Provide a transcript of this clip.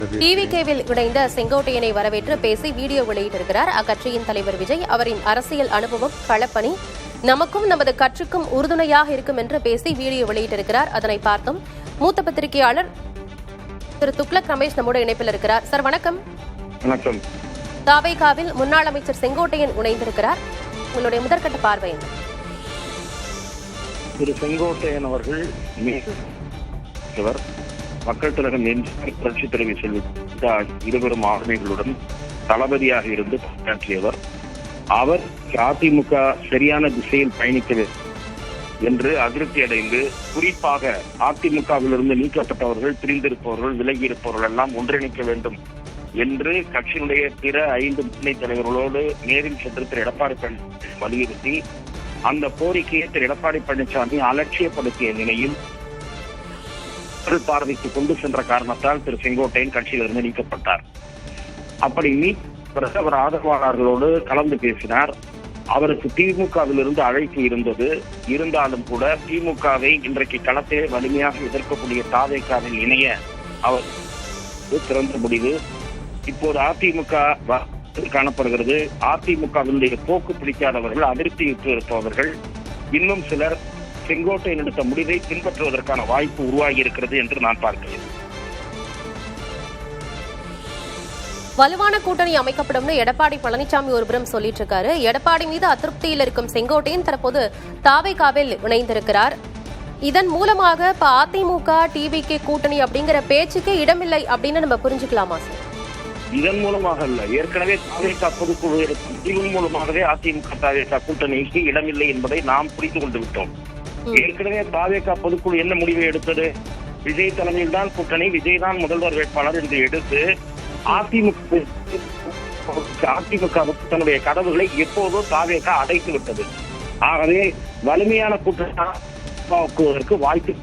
டிவிகேவில் இணைந்த செங்கோட்டையனை வரவேற்று பேசி வீடியோ வெளியிட்டிருக்கிறார் அக்கட்சியின் தலைவர் விஜய். அவரின் அரசியல் அனுபவம், களப்பணி நமக்கும் நமது கட்சிக்கும் உறுதுணையாக இருக்கும் என்று பேசி வீடியோ வெளியிட்டிருக்கிறார். அதனை பார்த்தோம். மூத்த பத்திரிகையாளர் திரு துக்ளக் ரமேஷ் நம்மோடு இணைப்பில் இருக்கிறார். சார் வணக்கம். வணக்கம். தாவேகாவில் முன்னாள் அமைச்சர் செங்கோட்டையன் இணைந்திருக்கிறார். உங்களுடைய முதற்கட்ட பார்வை என்ன? திரு செங்கோட்டையன் அவர்கள் மக்கள் திலகம் புரட்சி தலைவி செல்வி இருவரும் ஆளுமைகளுடன் தளபதியாக இருந்து பணியாற்றியவர். அவர் அதிமுக சரியான திசையில் பயணிக்க என்று அதிருப்தி அடைந்து, குறிப்பாக அதிமுகவிலிருந்து நீக்கப்பட்டவர்கள், பிரிந்திருப்பவர்கள், விலகி இருப்பவர்கள் எல்லாம் ஒன்றிணைக்க வேண்டும் என்று கட்சியினுடைய பிற 5 முன்னணி தலைவர்களோடு நேரில் சென்று திரு எடப்பாடி பழனிசாமி வலியுறுத்தி அந்த கோரிக்கையை திரு எடப்பாடி பழனிசாமி அலட்சியப்படுத்திய நிலையில் பார்வைக்கு கொண்டு சென்ற காரணத்தால் திரு செங்கோட்டையன் கட்சியிலிருந்து நீக்கப்பட்டார். அப்படி நீக்கப்பட்ட அவர் ஆதரவாளர்களோடு கலந்து பேசினார். அவருக்கு திமுகவிலிருந்து அழைப்பு இருந்தது. இருந்தாலும் கூட திமுகவை இன்றைக்கு களத்திலே வலிமையாக எதிர்க்கக்கூடிய தாவேகாவில் இணைய அவர் திறந்த முடிவு. இப்போது அதிமுக காணப்படுகிறது. அதிமுகவினுடைய போக்கு பிடிக்காதவர்கள், அதிருப்தியுற்று இருப்பவர்கள், இன்னும் சிலர் செங்கோட்டையன் எடுத்த முடிவை பின்பற்றுவதற்கான வாய்ப்பு உருவாகி இருக்கிறது என்று நான் பார்க்கிறேன். வலுவான கூட்டணி அமைக்கப்படும் எடப்பாடி பழனிசாமி ஒருபுறம் சொல்லிட்டு இருக்காரு. எடப்பாடி மீது அதிருப்தியில் இருக்கும் செங்கோட்டையன் தற்போது தாவேகாவில் இணைந்திருக்கிறார். இதன் மூலமாக இப்ப அதிமுக டிவிகே கூட்டணி அப்படிங்கிற பேச்சுக்கே இடமில்லை அப்படின்னு நம்ம புரிஞ்சுக்கலாமா சார்? இதன் மூலமாக அல்ல, ஏற்கனவே தாவேகா பொதுக்குழு இதன் மூலமாகவே அதிமுக தாவேகா கூட்டணிக்கு இடமில்லை என்பதை நாம் புரிந்து கொண்டு விட்டோம். ஏற்கனவே தாவேகா பொதுக்குழு என்ன முடிவை எடுத்தது? விஜய் தலைமையில் தான் கூட்டணி, விஜய் தான் முதல்வர் வேட்பாளர் என்று எடுத்து அதிமுகவுக்கு தன்னுடைய கதவுகளை எப்போதோ தாவேகா அடைத்து விட்டது. ஆகவே வலிமையான கூட்டணிக்கு வாய்ப்பு